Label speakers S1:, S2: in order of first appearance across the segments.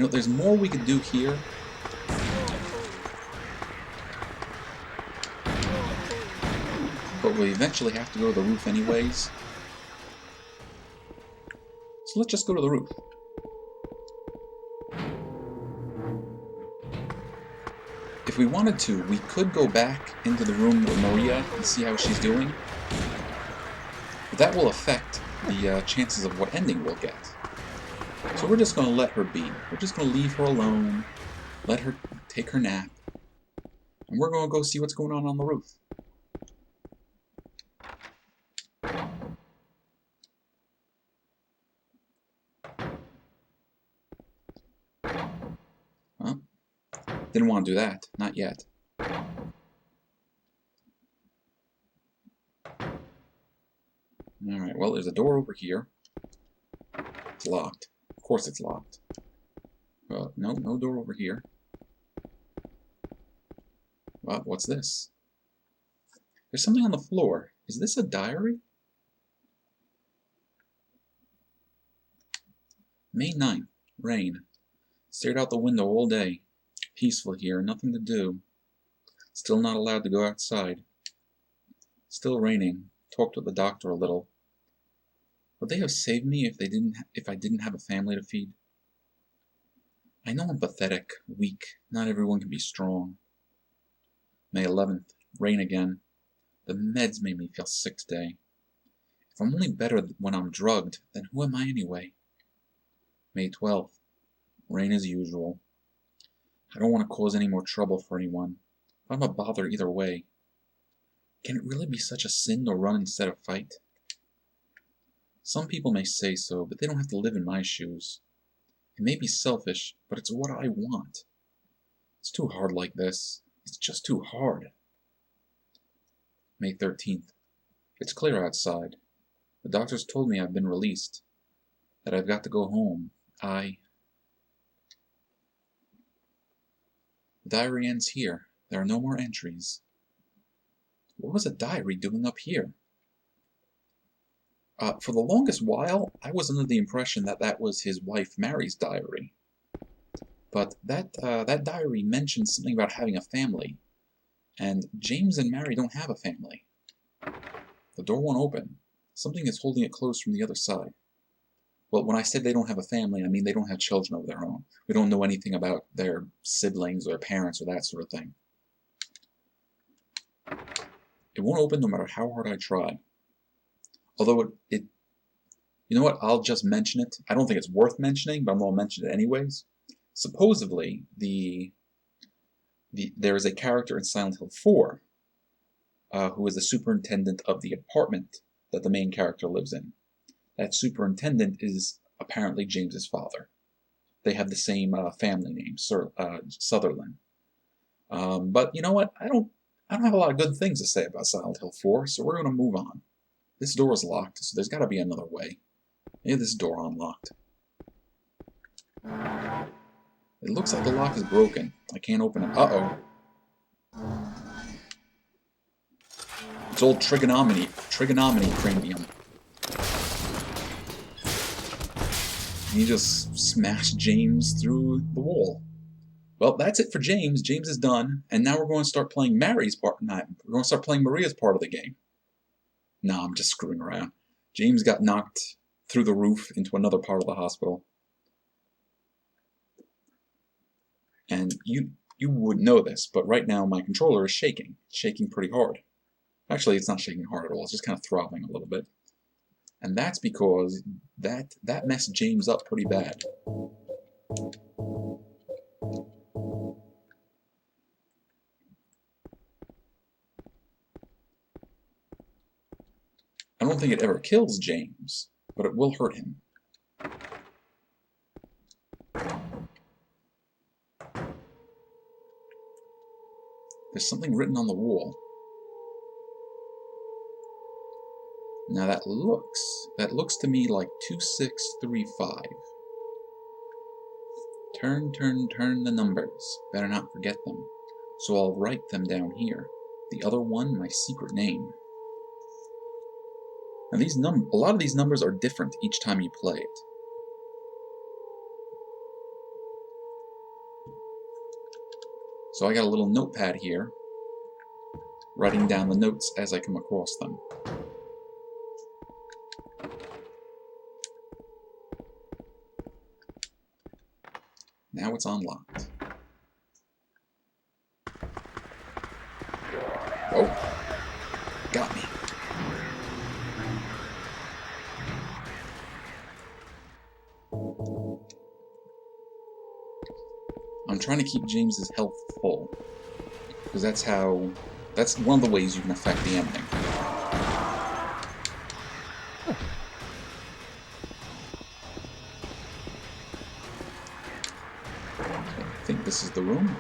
S1: You know, there's more we could do here. But we eventually have to go to the roof anyways. So let's just go to the roof. If we wanted to, we could go back into the room with Maria and see how she's doing. But that will affect the chances of what ending we'll get. So we're just going to let her be. We're just going to leave her alone, let her take her nap, and we're going to go see what's going on the roof. Huh? Didn't want to do that. Not yet. Alright, well, there's a door over here. It's locked. Of course it's locked. No, no door over here. What's this? There's something on the floor. Is this a diary? May 9th. Rain. Stared out the window all day. Peaceful here, nothing to do. Still not allowed to go outside. Still raining. Talked with the doctor a little. Would they have saved me if I didn't have a family to feed? I know I'm pathetic, weak. Not everyone can be strong. May 11th. Rain again. The meds made me feel sick today. If I'm only better when I'm drugged, then who am I anyway? May 12th. Rain as usual. I don't want to cause any more trouble for anyone. I'm a bother either way. Can it really be such a sin to run instead of fight? Some people may say so, but they don't have to live in my shoes. It may be selfish, but it's what I want. It's too hard like this. It's just too hard. May 13th. It's clear outside. The doctors told me I've been released. That I've got to go home. The diary ends here. There are no more entries. What was a diary doing up here? For the longest while, I was under the impression that that was his wife Mary's diary. But that diary mentioned something about having a family. And James and Mary don't have a family. The door won't open. Something is holding it closed from the other side. Well, when I said they don't have a family, I mean they don't have children of their own. We don't know anything about their siblings or parents or that sort of thing. It won't open no matter how hard I try. Although you know what, I'll just mention it. I don't think it's worth mentioning, but I'm going to mention it anyways. Supposedly, there is a character in Silent Hill 4 who is the superintendent of the apartment that the main character lives in. That superintendent is apparently James's father. They have the same family name, Sutherland. But you know what? I don't have a lot of good things to say about Silent Hill 4, so we're going to move on. This door is locked, so there's got to be another way. Maybe this door unlocked. It looks like the lock is broken. I can't open it. Uh-oh. It's old trigonometry cranium. And he just smashed James through the wall. Well, that's it for James. James is done, and now we're going to start playing Mary's part. No, we're going to start playing Maria's part of the game. No, I'm just screwing around. James got knocked through the roof into another part of the hospital. And you wouldn't know this, but right now my controller is shaking. It's shaking pretty hard. Actually, it's not shaking hard at all. It's just kind of throbbing a little bit. And that's because that messed James up pretty bad. I don't think it ever kills James, but it will hurt him. There's something written on the wall. Now that looks to me like 2635. Turn the numbers. Better not forget them. So I'll write them down here. The other one, my secret name. Now a lot of these numbers are different each time you play it. So I got a little notepad here, writing down the notes as I come across them. Now it's unlocked. Oh, got me. I'm trying to keep James's health full, because that's one of the ways you can affect the ending. I think this is the room.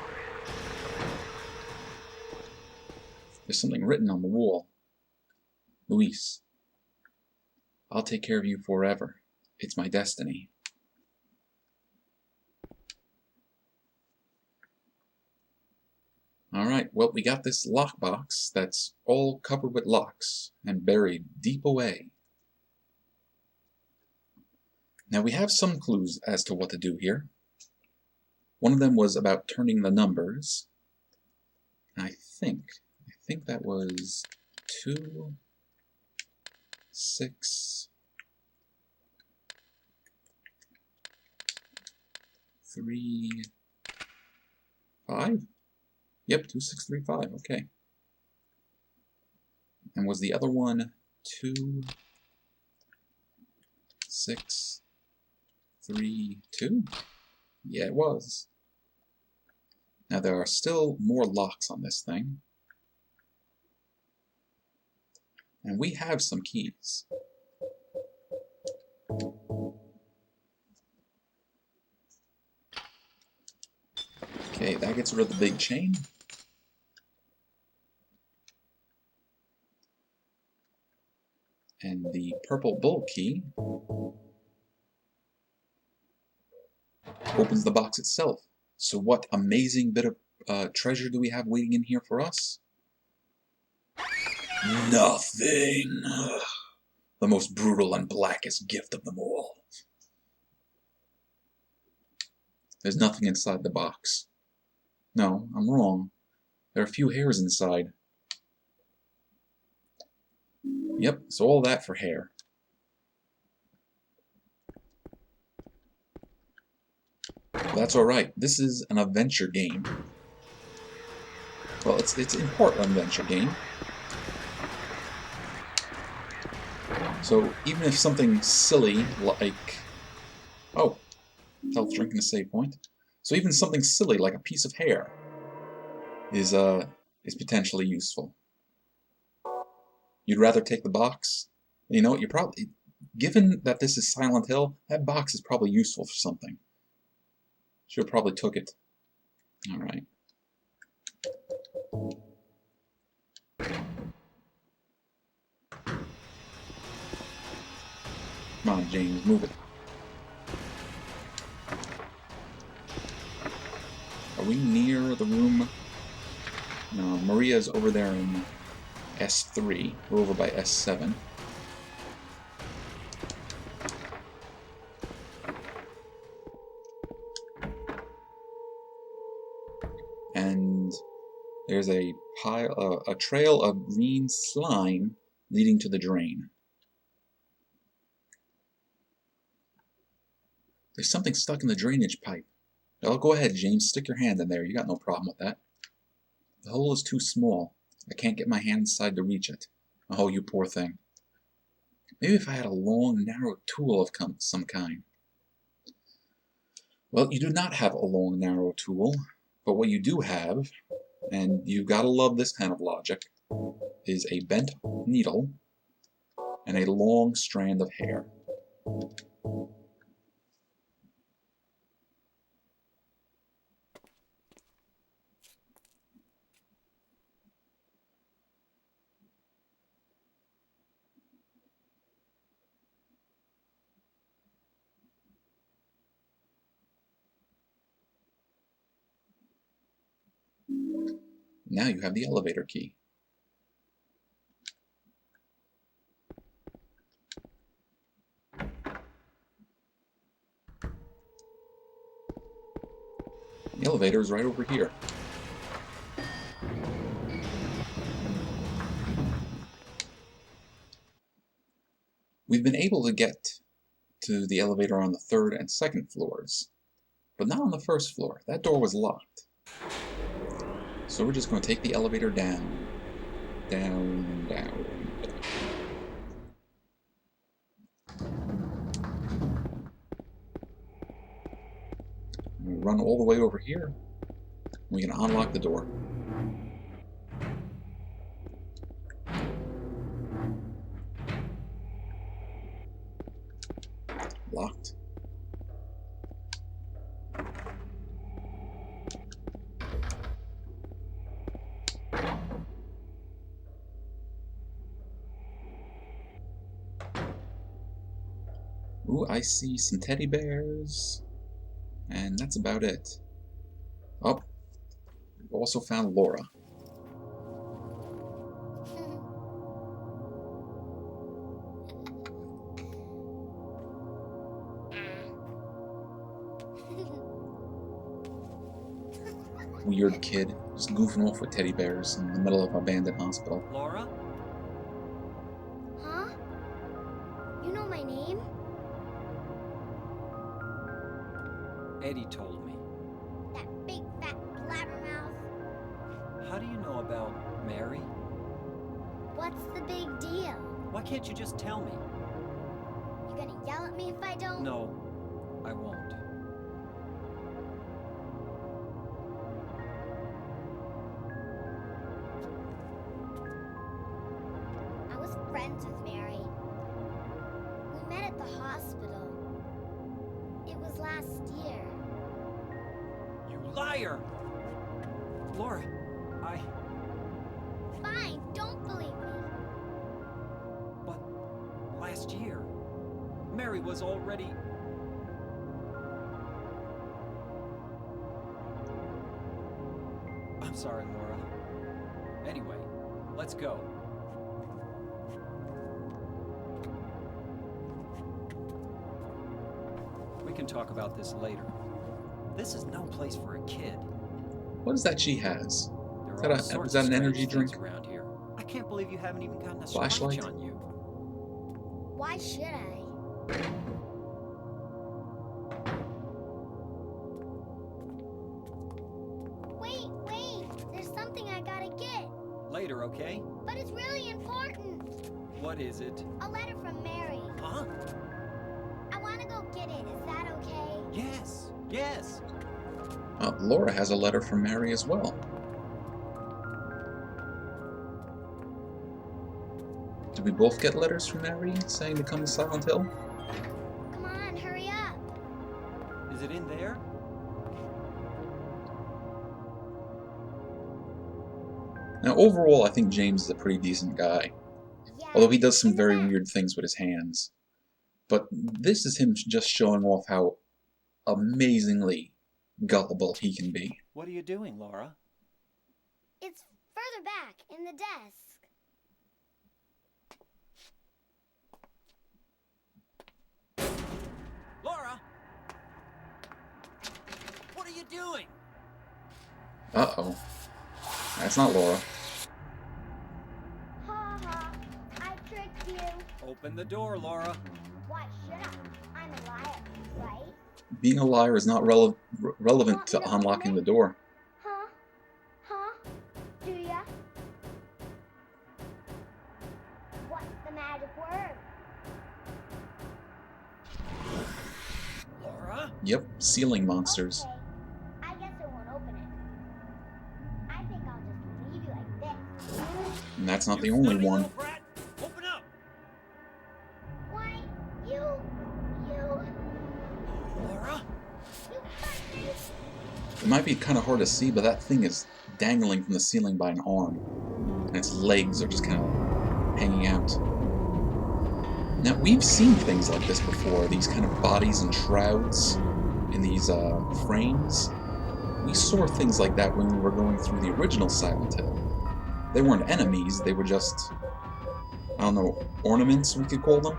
S1: There's something written on the wall. Luis, I'll take care of you forever. It's my destiny. Alright, well, we got this lockbox that's all covered with locks and buried deep away. Now we have some clues as to what to do here. One of them was about turning the numbers. I think that was 2, 6, 3, 5? Yep, 2, 6, 3, 5, okay. And was the other one 2, 6, 3, 2? Yeah, it was. Now there are still more locks on this thing. And we have some keys. Okay, that gets rid of the big chain. And the purple bolt key opens the box itself. So what amazing bit of treasure do we have waiting in here for us? Nothing. The most brutal and blackest gift of them all. There's nothing inside the box. No, I'm wrong. There are a few hairs inside. Yep, so all that for hair. That's alright. This is an adventure game. Well, it's an important adventure game. So even if something silly like... Oh, health drink and a save point. So even something silly like a piece of hair is potentially useful. You'd rather take the box? You know, you probably... Given that this is Silent Hill, that box is probably useful for something. Should have probably took it. Alright. Come on, James, move it. Are we near the room? No, Maria's over there in S3. We're over by S7. And there's a trail of green slime leading to the drain. There's something stuck in the drainage pipe. Oh, go ahead, James. Stick your hand in there. You got no problem with that. The hole is too small. I can't get my hand inside to reach it. Oh, you poor thing. Maybe if I had a long, narrow tool of some kind. Well, you do not have a long, narrow tool. But what you do have, and you've got to love this kind of logic, is a bent needle and a long strand of hair. Now you have the elevator key. The elevator is right over here. We've been able to get to the elevator on the 3rd and 2nd floors, but not on the 1st floor. That door was locked. So we're just going to take the elevator down. Down, down, down. We run all the way over here. We can unlock the door. Locked. Ooh, I see some teddy bears. And that's about it. Oh, we've also found Laura. Weird kid, just goofing off with teddy bears in the middle of an abandoned hospital.
S2: Laura?
S3: Huh? You know my name?
S2: Eddie told me.
S3: That big fat blabbermouth.
S2: How do you know about Mary?
S3: What's the big deal?
S2: Why can't you just tell me?
S3: You gonna yell at me if I don't?
S2: No, I won't.
S3: I was friends with Mary. We met at the hospital. It was last year.
S2: You liar! Laura,
S3: Fine, don't believe me.
S2: But last year, Mary was already... I'm sorry, Laura. Anyway, let's go. We can talk about this later. This is no place for a kid.
S1: What is that she has?
S2: There are all
S1: Is
S2: sorts
S1: that
S2: of
S1: an
S2: strange
S1: energy
S2: things
S1: drink?
S2: around here. I can't believe you haven't even gotten a
S1: Flashlight?
S2: scratch on you.
S3: Why should I? Wait, there's something I gotta get.
S2: Later, okay?
S3: But it's really important.
S2: What is it?
S3: A letter from Mary.
S2: Huh?
S3: I wanna go get it. Is that okay?
S2: Yes, yes.
S1: Laura has a letter from Mary as well. Did we both get letters from Mary saying to come to Silent Hill?
S3: Come on, hurry up.
S2: Is it in there?
S1: Now, overall, I think James is a pretty decent guy.
S3: Yeah,
S1: Although he does some
S3: in the
S1: very
S3: back.
S1: weird things with his hands. But this is him just showing off how amazingly gullible he can be.
S2: What are you doing, Laura?
S3: It's further back in the desk.
S2: Laura! What are you doing?
S1: Uh-oh. That's not Laura.
S3: Ha ha, I tricked you.
S2: Open the door, Laura.
S3: Why should I? I'm a liar, right?
S1: Being a liar is not relevant to unlocking the door.
S3: Huh? Huh? Do ya? What's the magic word?
S2: Laura?
S1: Yep, ceiling monsters.
S3: Okay. I guess it won't open it. I think I'll just leave you like this.
S1: And that's not the
S2: You
S1: only
S2: snotty
S1: one.
S2: little brat. Open up!
S3: Why, you
S2: Laura?
S3: cut me.
S1: It might be kind of hard to see, but that thing is dangling from the ceiling by an arm. And its legs are just kind of hanging out. Now, we've seen things like this before, these kind of bodies and shrouds in these frames. We saw things like that when we were going through the original Silent Hill. They weren't enemies, they were just, I don't know, ornaments we could call them?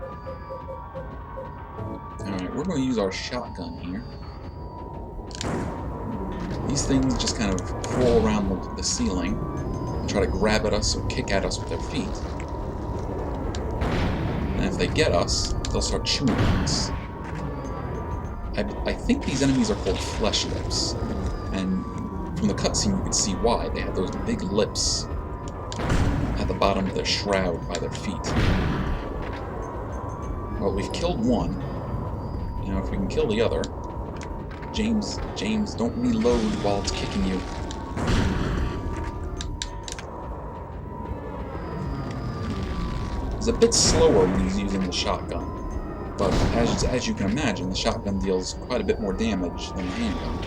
S1: Alright, we're going to use our shotgun here. These things just kind of crawl around the ceiling and try to grab at us or kick at us with their feet. And if they get us, they'll start chewing on us. I think these enemies are called flesh lips, and from the cutscene you can see why. They have those big lips at the bottom of their shroud by their feet. Well, we've killed one. Now if we can kill the other... James, don't reload while it's kicking you. He's a bit slower when he's using the shotgun, but as you can imagine, the shotgun deals quite a bit more damage than the handgun.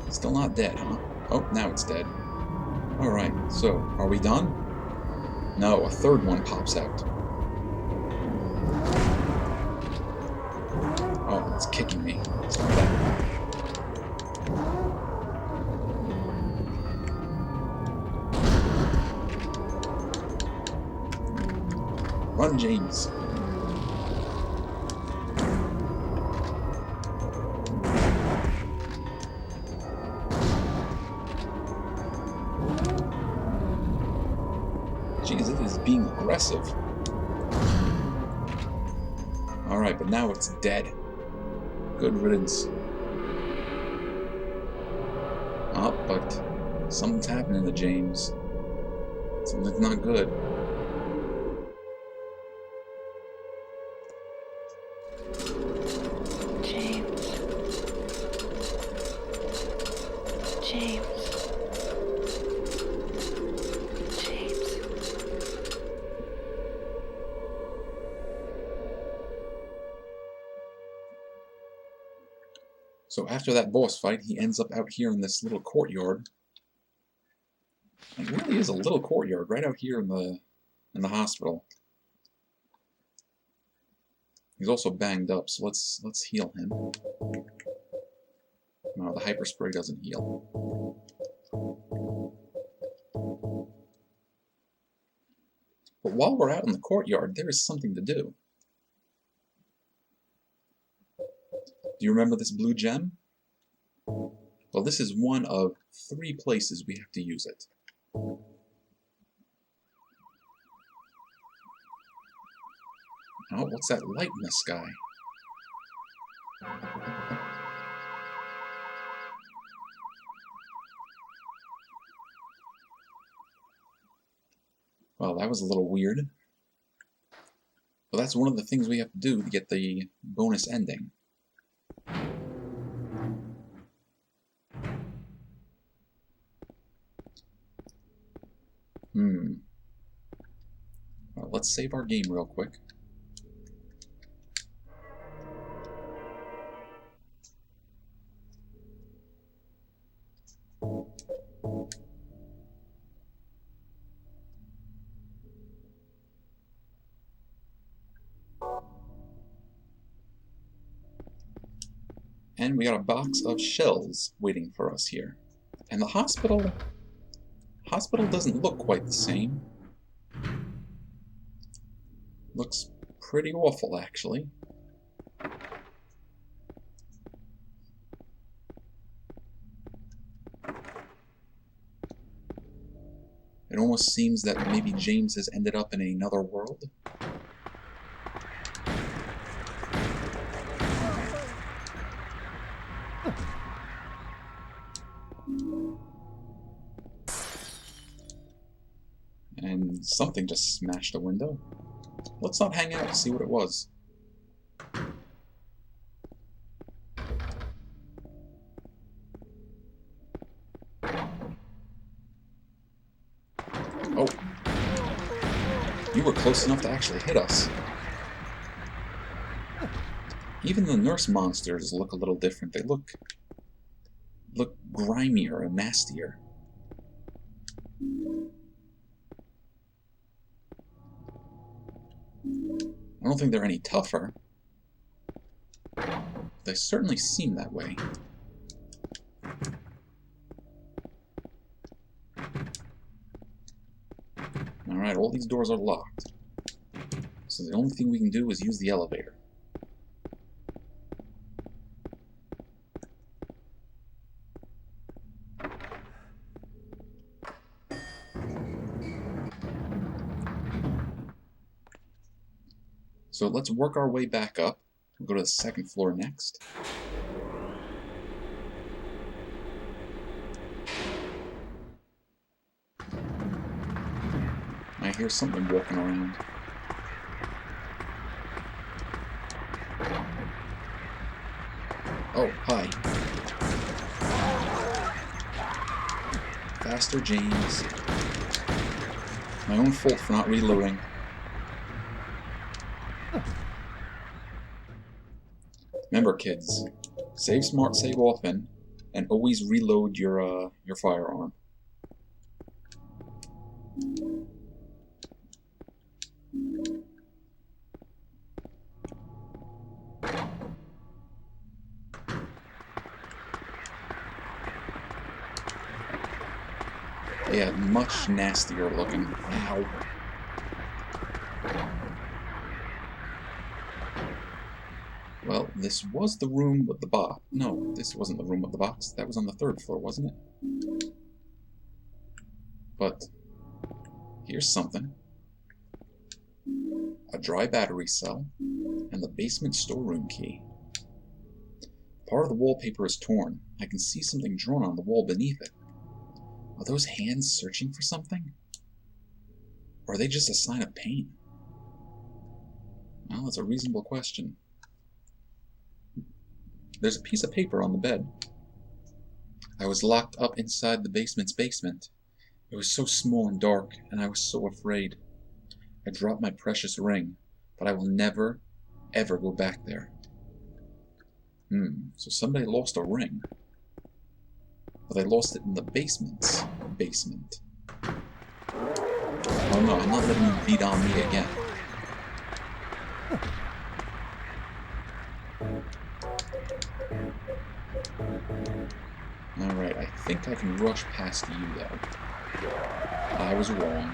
S1: Still not dead, huh? Oh, now it's dead. Alright, so, are we done? No, a third one pops out. Oh, it's kicking me. Stop that. Run, James. Jeez, it is being aggressive. Alright, but now it's dead. Good riddance. Oh, but something's happening to James. Something's not good. So after that boss fight, he ends up out here in this little courtyard. It really is a little courtyard right out here in the hospital. He's also banged up, so let's heal him. No, the hyper spray doesn't heal. But while we're out in the courtyard, there is something to do. Do you remember this blue gem? Well, this is one of 3 places we have to use it. Oh, what's that light in the sky? Well, that was a little weird. But that's one of the things we have to do to get the bonus ending. Well, let's save our game real quick. And we got a box of shells waiting for us here. And the hospital doesn't look quite the same. Looks pretty awful, actually. It almost seems that maybe James has ended up in another world. And something just smashed a window. Let's not hang out to see what it was. Oh. You were close enough to actually hit us. Even the nurse monsters look a little different. They look grimier and nastier. I don't think they're any tougher. They certainly seem that way. Alright, all these doors are locked. So the only thing we can do is use the elevator. So let's work our way back up. We'll go to the second floor next. I hear something walking around. Oh, hi. Faster, James. My own fault for not reloading. Remember, kids, save smart, save often, and always reload your firearm. Yeah, much nastier looking. Ow. Well, this was the room with the box. No, this wasn't the room with the box. That was on the third floor, wasn't it? But here's something. A dry battery cell and the basement storeroom key. Part of the wallpaper is torn. I can see something drawn on the wall beneath it. Are those hands searching for something? Or are they just a sign of pain? Well, that's a reasonable question. There's a piece of paper on the bed. I was locked up inside the basement's basement. It was so small and dark, and I was so afraid. I dropped my precious ring, but I will never, ever go back there. So somebody lost a ring. But they lost it in the basement's basement. Oh no, I'm not letting you beat on me again. Alright, I think I can rush past you, though. I was wrong.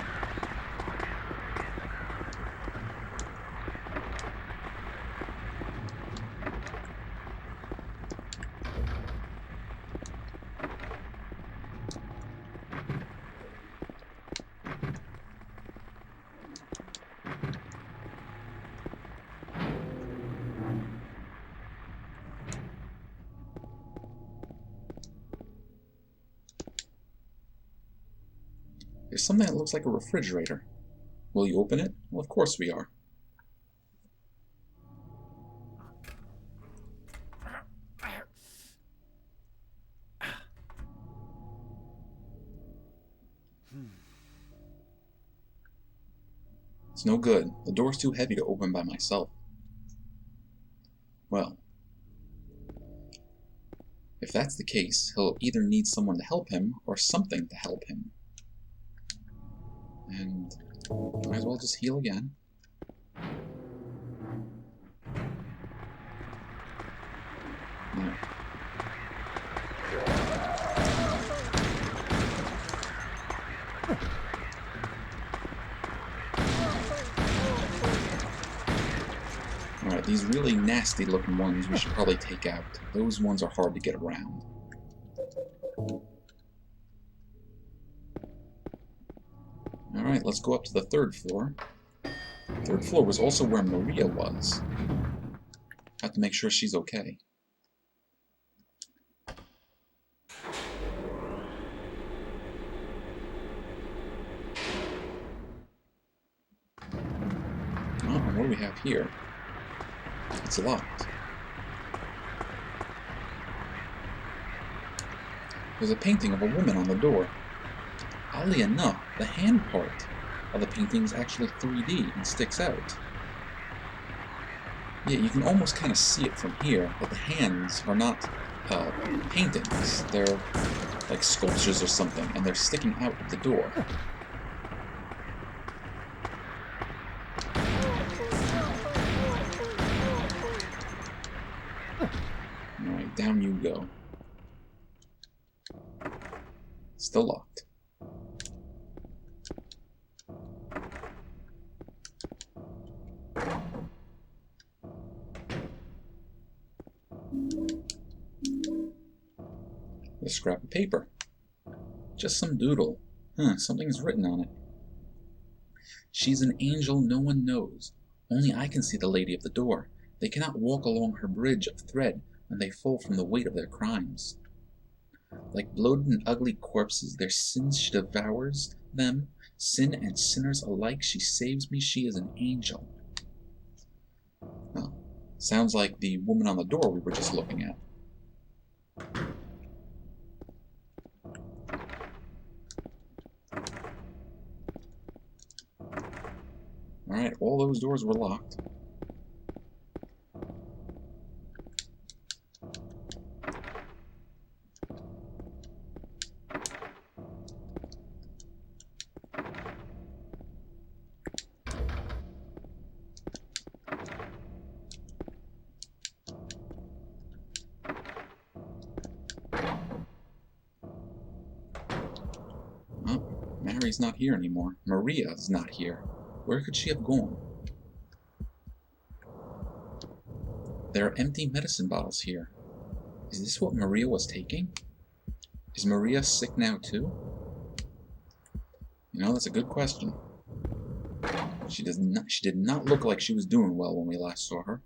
S1: There's something that looks like a refrigerator. Will you open it? Well, of course we are. It's no good. The door's too heavy to open by myself. Well, if that's the case, he'll either need someone to help him or something to help him. And might as well just heal again. Yeah. Alright, these really nasty looking ones we should probably take out. Those ones are hard to get around. Alright, let's go up to the third floor. Third floor was also where Maria was. Have to make sure she's okay. Oh, what do we have here? It's locked. There's a painting of a woman on the door. Oddly enough, the hand part of the painting is actually 3D and sticks out. Yeah, you can almost kind of see it from here, but the hands are not paintings. They're like sculptures or something, and they're sticking out of the door. Alright, down you go. Still locked. A scrap of paper. Just some doodle. Something's written on it. She's an angel no one knows. Only I can see the lady of the door. They cannot walk along her bridge of thread when they fall from the weight of their crimes. Like bloated and ugly corpses, their sins she devours them, sin and sinners alike. She saves me, she is an angel. Oh, sounds like the woman on the door we were just looking at. Alright, all those doors were locked. Oh, Mary's not here anymore. Maria's not here. Where could she have gone? There are empty medicine bottles here. Is this what Maria was taking? Is Maria sick now too? You know, that's a good question. She did not look like she was doing well when we last saw her.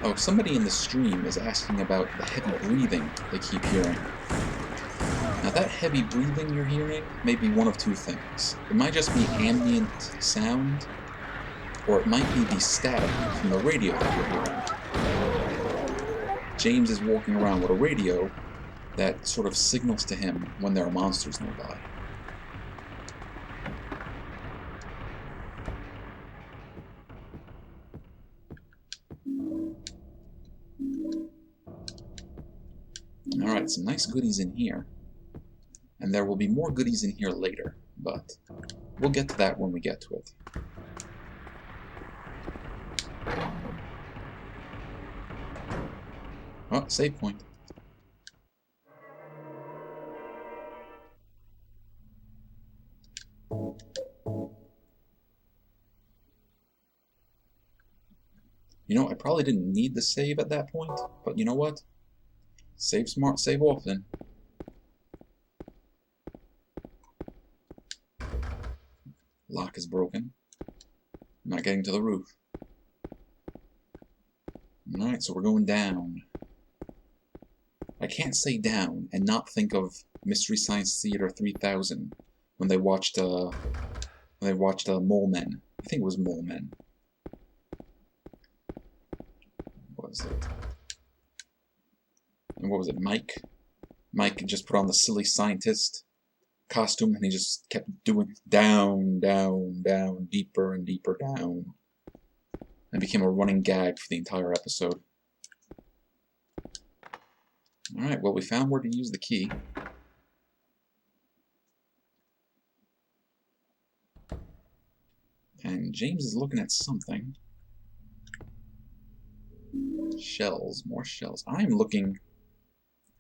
S1: Oh, somebody in the stream is asking about the heavy breathing they keep hearing. Now that heavy breathing you're hearing may be one of two things. It might just be ambient sound, or it might be the static from the radio that you're hearing. James is walking around with a radio that sort of signals to him when there are monsters nearby. Alright, some nice goodies in here. And there will be more goodies in here later, but we'll get to that when we get to it. Oh, save point. You know, I probably didn't need the save at that point, but you know what? Save smart, save often. Lock is broken. I'm not getting to the roof. Alright, so we're going down. I can't say down and not think of Mystery Science Theater 3000 when they watched Mole Men. I think it was Mole Men. What was it? And what was it, Mike? Mike just put on the silly scientist costume and he just kept doing down, down, down, deeper and deeper down. And became a running gag for the entire episode. Alright, well we found where to use the key. And James is looking at something. Shells, more shells. I'm looking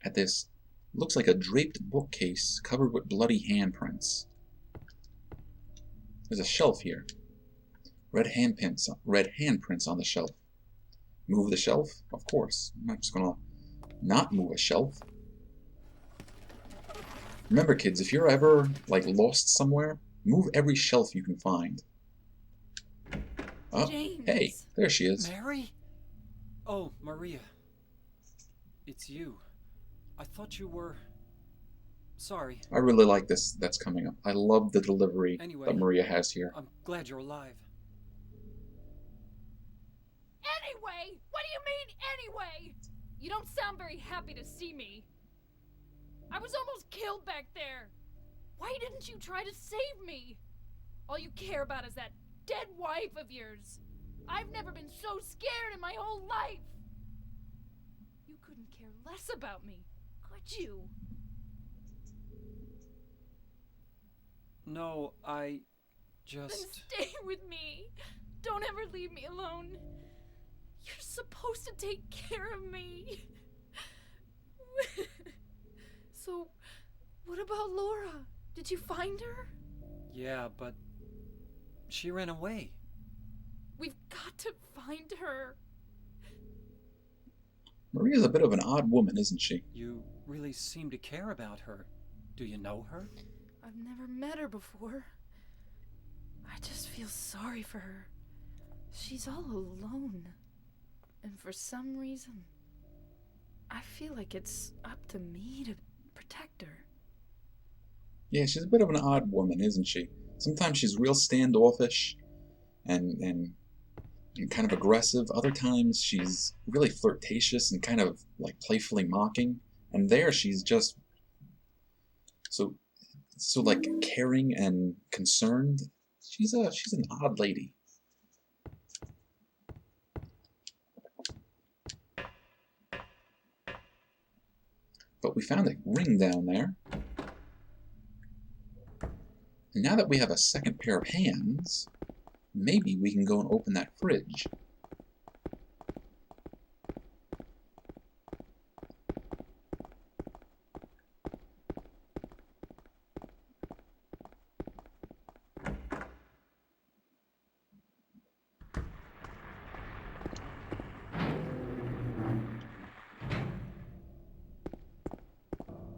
S1: at this. Looks like a draped bookcase covered with bloody handprints. There's a shelf here. Red handprints on the shelf. Move the shelf? Of course. I'm not just gonna not move a shelf. Remember, kids, if you're ever, like, lost somewhere, move every shelf you can find. Oh,
S4: James.
S1: hey, there she is.
S2: Mary? Oh, Maria. It's you. I thought you were... Sorry.
S1: I really like this that's coming up. I love the delivery
S2: Anyway,
S1: that Maria has here.
S2: I'm glad you're alive.
S4: Anyway? What do you mean, anyway? You don't sound very happy to see me. I was almost killed back there. Why didn't you try to save me? All you care about is that dead wife of yours. I've never been so scared in my whole life. You couldn't care less about me, could you?
S2: No, I
S4: Then
S2: just...
S4: stay with me. Don't ever leave me alone. You're supposed to take care of me. So, what about Laura? Did you find her?
S2: Yeah, but... She ran away.
S4: find her.
S1: Maria's a bit of an odd woman, isn't she?
S2: You really seem to care about her. Do you know her?
S4: I've never met her before. I just feel sorry for her. She's all alone. And for some reason, I feel like it's up to me to protect her.
S1: Yeah, she's a bit of an odd woman, isn't she? Sometimes she's real standoffish and kind of aggressive. Other times she's really flirtatious and kind of like playfully mocking. And there she's just so like caring and concerned. She's an odd lady. But we found a ring down there. And now that we have a second pair of hands, maybe we can go and open that fridge.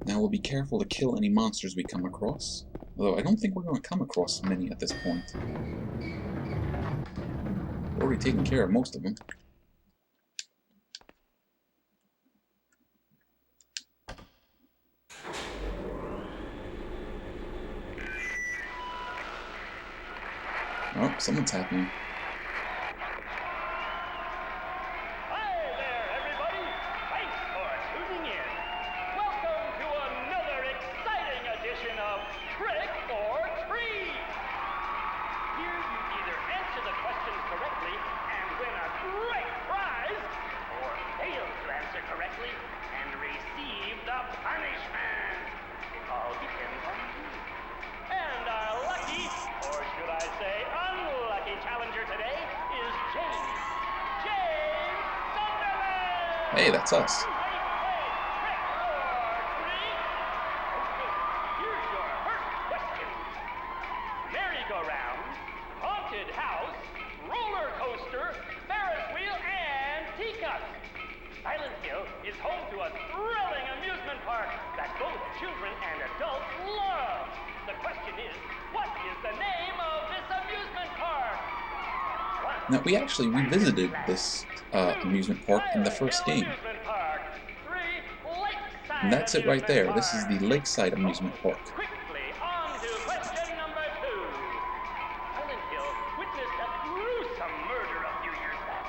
S1: Now we'll be careful to kill any monsters we come across. Although I don't think we're going to come across many at this point. We're already taken care of most of them. Oh, someone's happening.
S5: Hi there, everybody! Thanks for tuning in. Welcome to another exciting edition of Trick or Treat! Here you either answer the questions correctly and win a great prize, or fail to answer correctly and receive the punishment. It all depends on you. And our lucky, or should I say unlucky challenger today is James. James Sunderland!
S1: Hey, that's us.
S5: You ready to play Trick or Treat? Okay, here's your first question. Merry-go-round, haunted house, roller coaster, Ferris wheel, and teacup. Silent Hill is home to a thrilling amusement park that both children and adults love. The question is, what is the name of this amusement park?
S1: Now, we actually revisited this amusement park in the first game. And that's it right there. This is the Lakeside Amusement Park.
S5: Quickly, on to question number 2. Silent Hill witnessed a gruesome murder a few years back.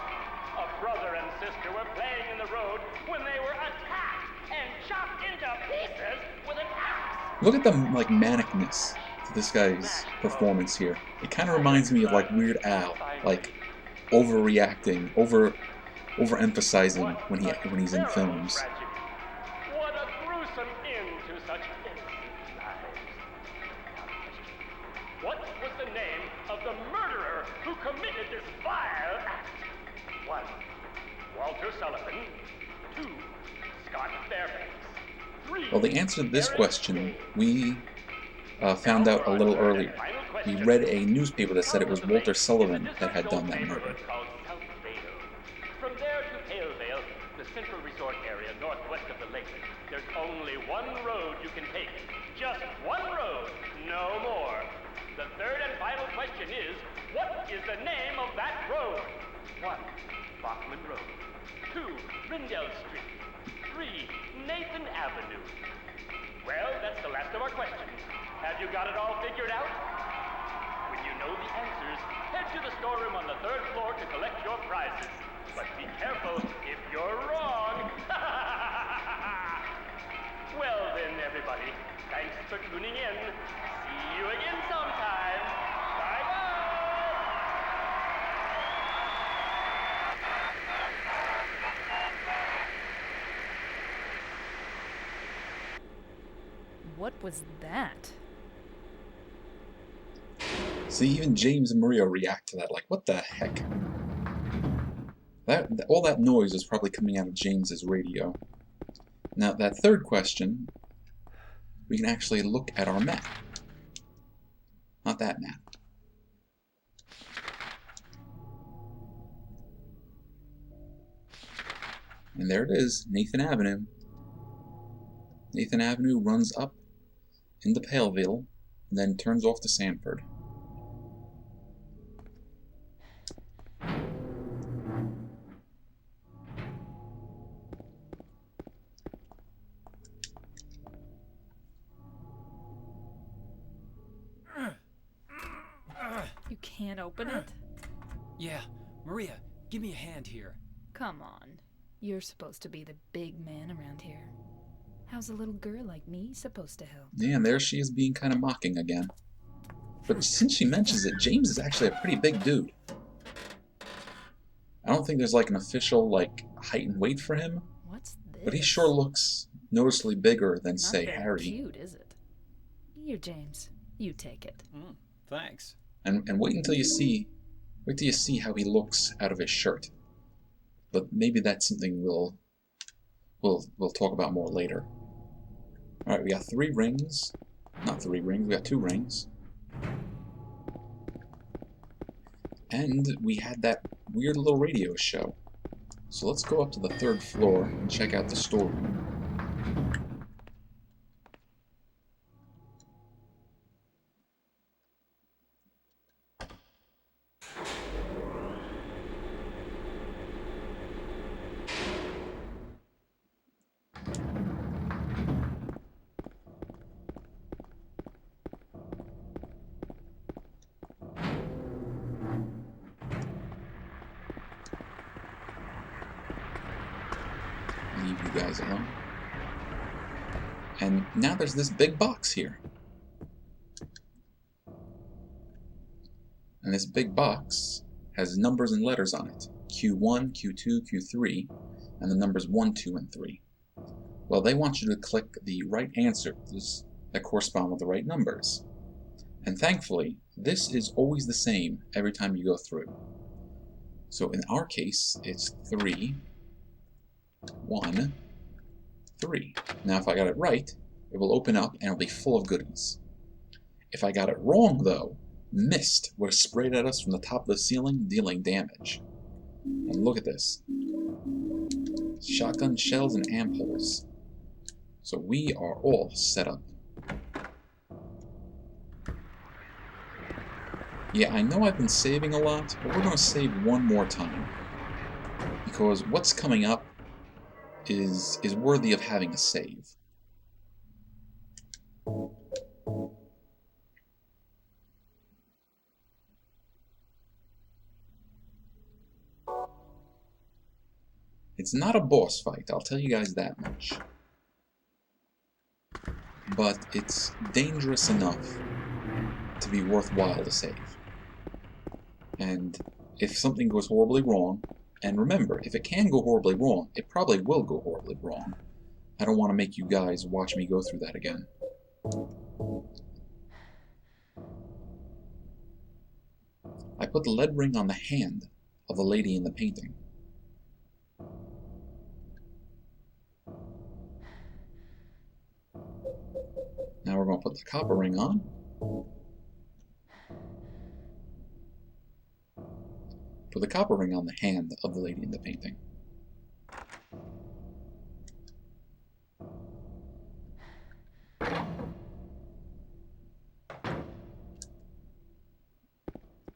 S5: A brother and sister were playing in the road when they were attacked and chopped into pieces with an axe.
S1: Look at the like manicness to this guy's performance here. It kind of reminds me of like Weird Al, like overreacting, overemphasizing when he's in films.
S5: What a gruesome end to such innocent lives. What was the name of the murderer who committed this vile act? 1. Walter Sullivan. 2. Scott Fairbanks. 3.
S1: Well, the answer to this question we found out a little earlier. We read a newspaper that said it was Walter Sullivan that had done that murder.
S5: From there to Palevale, the central resort area northwest of the lake, there's only one road you can take. Just one road, no more. The third and final question is, what is the name of that road? 1. Bachman Road. 2. Rindell Street. 3. Nathan Avenue. Well, that's the last of our questions. Have you got it all figured out? When you know the answers, head to the storeroom on the 3rd floor to collect your prizes. But be careful if you're wrong. Well then, everybody, thanks for tuning in. See you again sometime. Bye-bye.
S4: What was that?
S1: See, even James and Maria react to that, like, what the heck? All that noise is probably coming out of James's radio. Now, that third question, we can actually look at our map. Not that map. And there it is, Nathan Avenue. Nathan Avenue runs up into Paleville, and then turns off to Sanford.
S4: You can't open it?
S2: Yeah, Maria, give me a hand here.
S4: Come on. You're supposed to be the big man around here. How's a little girl like me supposed to help?
S1: Yeah, and there she is being kind of mocking again. But since she mentions it, James is actually a pretty big dude. I don't think there's like an official like height and weight for him,
S4: What's this?
S1: but he sure looks noticeably bigger than,
S4: Not
S1: say,
S4: very
S1: Harry.
S4: cute, is it? Here, James. You take it.
S2: Thanks.
S1: And wait till you see how he looks out of his shirt. But maybe that's something we'll talk about more later. All right, we got 3 rings. Not 3 rings. We got 2 rings. And we had that weird little radio show. So let's go up to the 3rd floor and check out the storeroom. Leave you guys alone. And now there's this big box here. And this big box has numbers and letters on it. Q1, Q2, Q3, and the numbers 1, 2, and 3. Well, they want you to click the right answers that correspond with the right numbers. And thankfully, this is always the same every time you go through. So in our case, it's 3, 1, 3. Now if I got it right, it will open up and it'll be full of goodies. If I got it wrong though, mist would have sprayed at us from the top of the ceiling, dealing damage. And look at this. Shotgun shells and amp holes. So we are all set up. Yeah, I know I've been saving a lot, but we're going to save one more time. Because what's coming up is worthy of having a save. It's not a boss fight, I'll tell you guys that much. But it's dangerous enough to be worthwhile to save. And if something goes horribly wrong, and remember, if it can go horribly wrong, it probably will go horribly wrong. I don't want to make you guys watch me go through that again. I put the lead ring on the hand of the lady in the painting. Now we're going to put the copper ring on. Put the copper ring on the hand of the lady in the painting.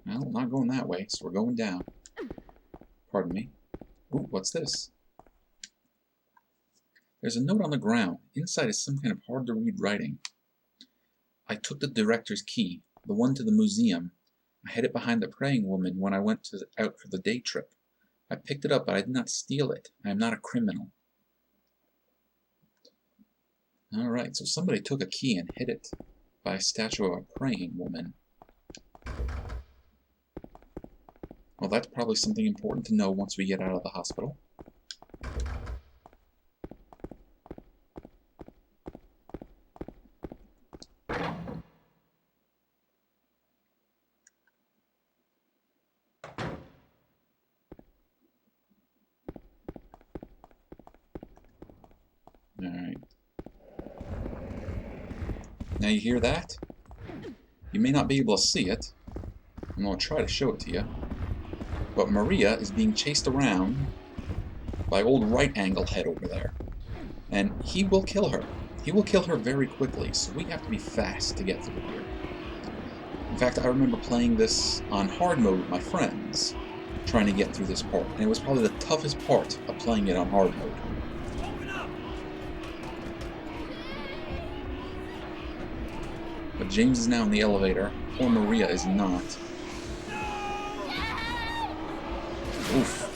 S1: Well, not going that way, so we're going down. Pardon me. Ooh, what's this? There's a note on the ground. Inside is some kind of hard-to-read writing. I took the director's key, the one to the museum. I hid it behind the praying woman when I went out for the day trip. I picked it up, but I did not steal it. I am not a criminal. Alright, so somebody took a key and hid it by a statue of a praying woman. Well, that's probably something important to know once we get out of the hospital. Alright. Now you hear that? You may not be able to see it. I'm going to try to show it to you. But Maria is being chased around by old right angle head over there. And he will kill her. He will kill her very quickly, so we have to be fast to get through here. In fact, I remember playing this on hard mode with my friends, trying to get through this part, and it was probably the toughest part of playing it on hard mode. But James is now in the elevator, poor Maria is not. Oof.